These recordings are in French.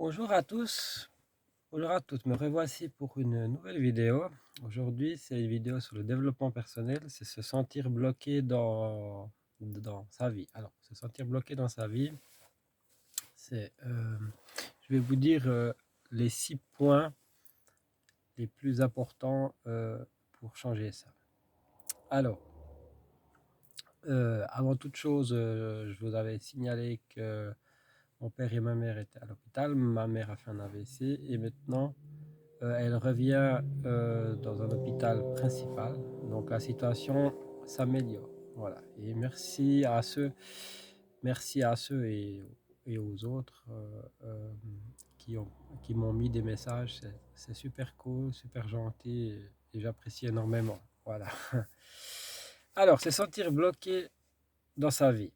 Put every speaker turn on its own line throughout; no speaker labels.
Bonjour à tous, bonjour à toutes, me revoici pour une nouvelle vidéo. Aujourd'hui, c'est une vidéo sur le développement personnel, c'est se sentir bloqué dans sa vie. Alors, se sentir bloqué dans sa vie, c'est, je vais vous dire les 6 points les plus importants pour changer ça. Alors, avant toute chose, je vous avais signalé que mon père et ma mère étaient à l'hôpital, ma mère a fait un AVC et maintenant elle revient dans un hôpital principal, donc la situation s'améliore. Voilà. Et merci à ceux et aux autres qui ont, qui m'ont mis des messages. C'est super cool, super gentil et j'apprécie énormément. Voilà. Alors, se sentir bloqué dans sa vie.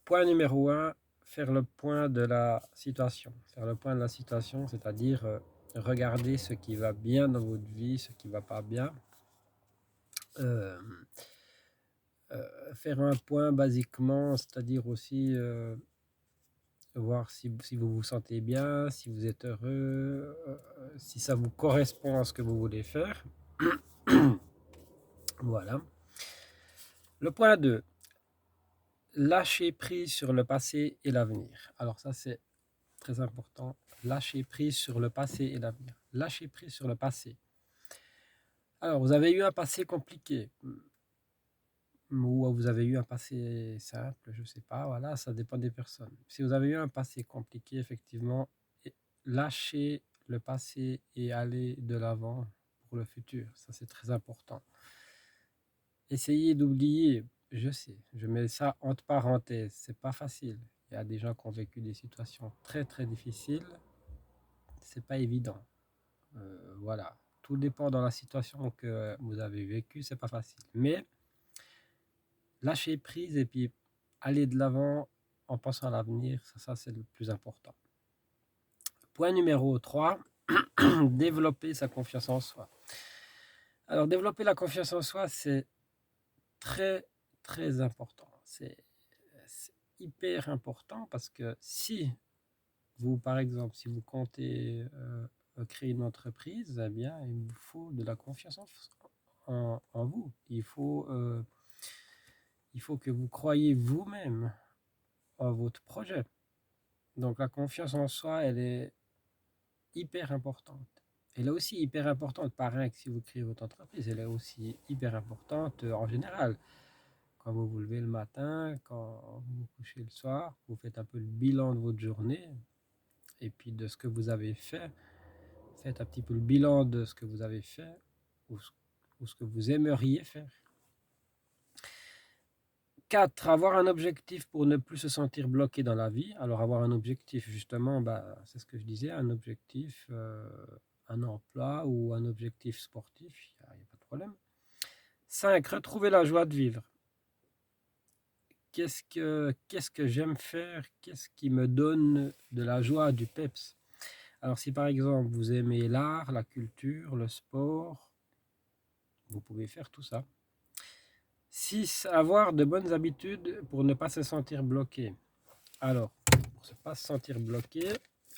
Point numéro un, faire le point de la situation. Faire le point de la situation, c'est-à-dire regarder ce qui va bien dans votre vie, ce qui ne va pas bien. Euh, Faire un point basiquement, c'est-à-dire aussi voir si vous vous sentez bien, si vous êtes heureux, si ça vous correspond à ce que vous voulez faire. Voilà. Le point 2, lâcher prise sur le passé et l'avenir. Alors ça, c'est très important. Lâcher prise sur le passé et l'avenir. Lâcher prise sur le passé. Alors, vous avez eu un passé compliqué, ou vous avez eu un passé simple, je ne sais pas, voilà, ça dépend des personnes. Si vous avez eu un passé compliqué, effectivement, lâchez le passé et allez de l'avant pour le futur. Ça, c'est très important. Essayez d'oublier, je sais, je mets ça entre parenthèses, c'est pas facile. Il y a des gens qui ont vécu des situations très très difficiles, c'est pas évident. Voilà, tout dépend dans la situation que vous avez vécue, c'est pas facile. Mais lâcher prise et puis aller de l'avant en pensant à l'avenir, ça c'est le plus important. Point numéro 3, développer sa confiance en soi. Alors développer la confiance en soi, c'est très très important. C'est hyper important parce que si vous, par exemple, si vous comptez créer une entreprise, eh bien, il vous faut de la confiance en vous. Il faut que vous croyiez vous-même en votre projet. Donc la confiance en soi, elle est hyper importante. Elle est aussi hyper importante, pareil que si vous créez votre entreprise, elle est aussi hyper importante en général. Quand vous vous levez le matin, quand vous vous couchez le soir, vous faites un peu le bilan de votre journée et puis de ce que vous avez fait. Faites un petit peu le bilan de ce que vous avez fait ou ce que vous aimeriez faire. 4, avoir un objectif pour ne plus se sentir bloqué dans la vie. Alors avoir un objectif, justement, c'est ce que je disais, un objectif, un emploi ou un objectif sportif, il n'y a pas de problème. 5, retrouver la joie de vivre. Qu'est-ce que j'aime faire? Qu'est-ce qui me donne de la joie, du peps? Alors si par exemple vous aimez l'art, la culture, le sport, vous pouvez faire tout ça. 6, avoir de bonnes habitudes pour ne pas se sentir bloqué. Alors, pour ne pas se sentir bloqué,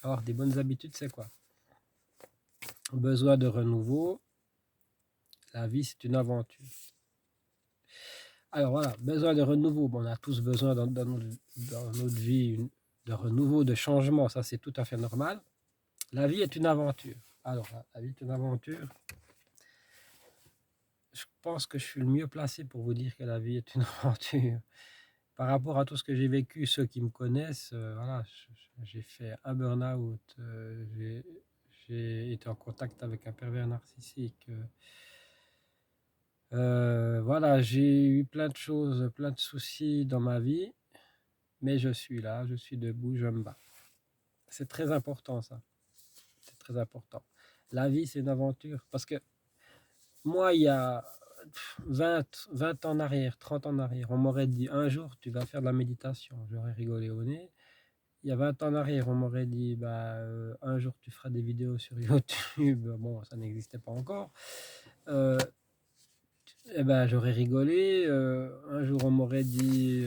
avoir des bonnes habitudes, c'est quoi? Besoin de renouveau. La vie, c'est une aventure. Alors voilà, besoin de renouveau. Bon, on a tous besoin dans notre vie de renouveau, de changement. Ça, c'est tout à fait normal. La vie est une aventure. Alors, la vie est une aventure. Je pense que je suis le mieux placé pour vous dire que la vie est une aventure. Par rapport à tout ce que j'ai vécu, ceux qui me connaissent, voilà, j'ai fait un burn-out, j'ai été en contact avec un pervers narcissique. Voilà, j'ai eu plein de choses, plein de soucis dans ma vie, mais je suis là, je suis debout, je me bats. C'est très important ça, c'est très important. La vie, c'est une aventure, parce que moi, il y a 20 ans en arrière, 30 ans en arrière, on m'aurait dit un jour tu vas faire de la méditation, j'aurais rigolé au nez. Il y a 20 ans en arrière, on m'aurait dit un jour tu feras des vidéos sur YouTube. Bon, ça n'existait pas encore. Eh ben, j'aurais rigolé. Un jour, on m'aurait dit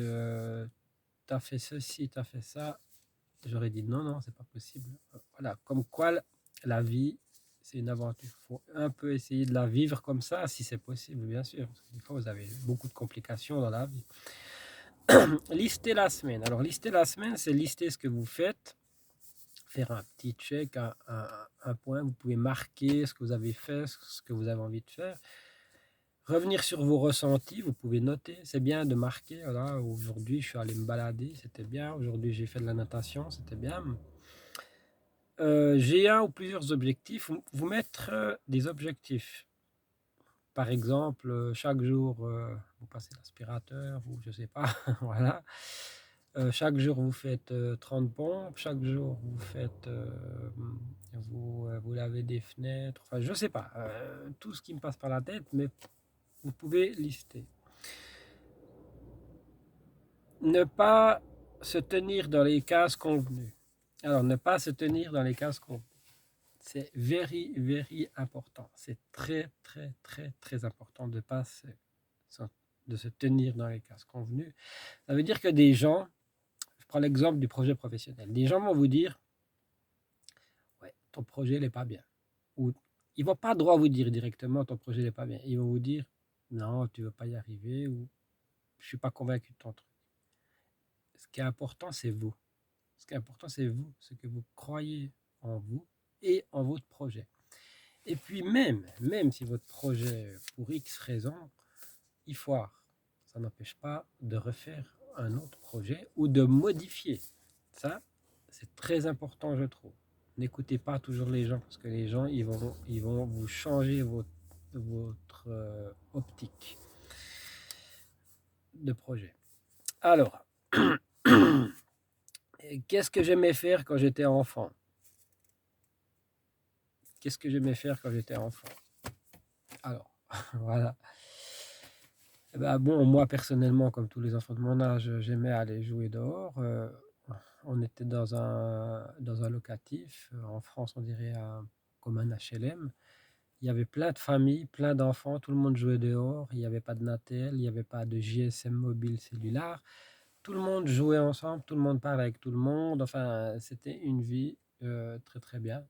t'as fait ceci, t'as fait ça. j'aurais dit non, non, c'est pas possible. Voilà, comme quoi la vie, c'est une aventure. Il faut un peu essayer de la vivre comme ça, si c'est possible, bien sûr. Parce que des fois, vous avez beaucoup de complications dans la vie. Lister la semaine. Alors, lister la semaine, c'est lister ce que vous faites, faire un petit check, un point. Vous pouvez marquer ce que vous avez fait, ce que vous avez envie de faire. Revenir sur vos ressentis, vous pouvez noter. C'est bien de marquer. Voilà, aujourd'hui, je suis allé me balader, c'était bien. Aujourd'hui, j'ai fait de la natation, c'était bien. J'ai un ou plusieurs objectifs. Vous mettre des objectifs. Par exemple, chaque jour, vous passez l'aspirateur, ou je sais pas, voilà. Chaque jour, vous faites 30 pompes. Chaque jour, vous faites, vous lavez des fenêtres. Enfin, je sais pas, tout ce qui me passe par la tête, mais vous pouvez lister. Ne pas se tenir dans les cases convenues. Alors, ne pas se tenir dans les cases convenues. C'est very, very important. C'est très, très, très, très important de pas de se tenir dans les cases convenues. Ça veut dire que des gens, je prends l'exemple du projet professionnel, des gens vont vous dire, ouais, ton projet n'est pas bien. Ou ils vont pas droit vous dire directement, ton projet n'est pas bien. Ils vont vous dire, non, tu ne veux pas y arriver, ou je suis pas convaincu de ton truc. Ce qui est important, c'est vous. Ce qui est important, c'est vous, ce que vous croyez en vous et en votre projet. Et puis même si votre projet, pour X raison, il foire, ça n'empêche pas de refaire un autre projet ou de modifier. Ça, c'est très important, je trouve. N'écoutez pas toujours les gens, parce que les gens, ils vont vous changer votre optique de projet. Alors, qu'est-ce que j'aimais faire quand j'étais enfant? Qu'est-ce que j'aimais faire quand j'étais enfant? Alors, voilà. Eh ben, bon, moi personnellement, comme tous les enfants de mon âge, j'aimais aller jouer dehors. On était dans un locatif. En France, on dirait comme un HLM. Il y avait plein de familles, plein d'enfants, tout le monde jouait dehors. Il n'y avait pas de Natel, il n'y avait pas de GSM mobile cellulaire. Tout le monde jouait ensemble, tout le monde parlait avec tout le monde. Enfin, c'était une vie très très bien.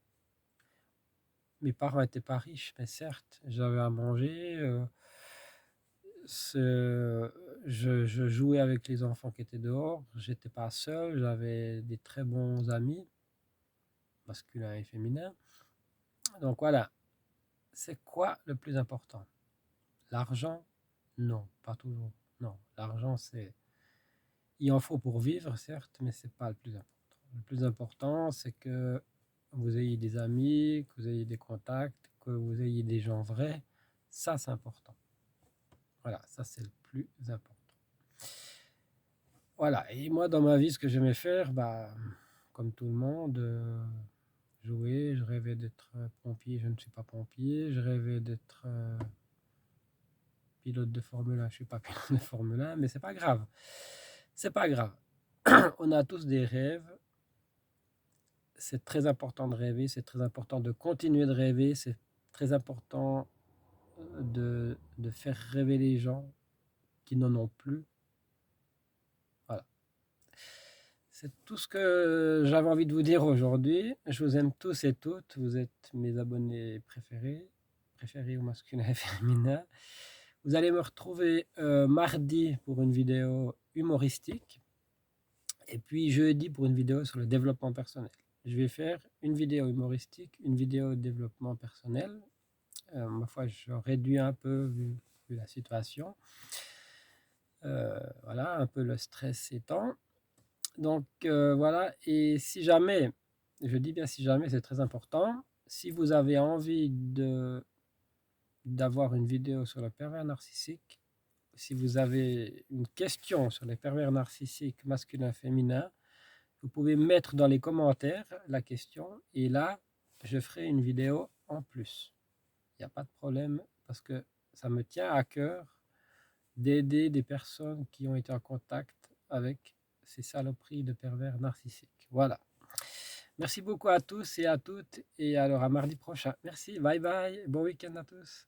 Mes parents n'étaient pas riches, mais certes, j'avais à manger. Je jouais avec les enfants qui étaient dehors. J'étais pas seul, j'avais des très bons amis, masculins et féminins. Donc voilà, c'est quoi le plus important? L'argent? Non, pas toujours. Non, l'argent, il en faut pour vivre, certes, mais c'est pas le plus important. Le plus important, c'est que vous ayez des amis, que vous ayez des contacts, que vous ayez des gens vrais. Ça, c'est important. Voilà, ça, c'est le plus important. Voilà, et moi dans ma vie, ce que j'aimais faire, comme tout le monde, jouer, je rêvais d'être pompier, je ne suis pas pompier, je rêvais d'être pilote de Formule 1, je ne suis pas pilote de Formule 1, mais c'est pas grave. C'est pas grave. On a tous des rêves. C'est très important de rêver, c'est très important de continuer de rêver, c'est très important de faire rêver les gens qui n'en ont plus. Voilà. C'est tout ce que j'avais envie de vous dire aujourd'hui. Je vous aime tous et toutes. Vous êtes mes abonnés préférés au masculin et féminin. Vous allez me retrouver mardi pour une vidéo humoristique et puis jeudi pour une vidéo sur le développement personnel. Je vais faire une vidéo humoristique, une vidéo de développement personnel. Ma foi, je réduis un peu vu la situation. Voilà, un peu le stress étant. Donc voilà, et si jamais, je dis bien si jamais, c'est très important, si vous avez envie d'avoir une vidéo sur le pervers narcissique, si vous avez une question sur les pervers narcissiques masculin-féminin, vous pouvez mettre dans les commentaires la question et là, je ferai une vidéo en plus. Il n'y a pas de problème parce que ça me tient à cœur d'aider des personnes qui ont été en contact avec ces saloperies de pervers narcissiques. Voilà. Merci beaucoup à tous et à toutes et alors à mardi prochain. Merci, bye bye, bon week-end à tous.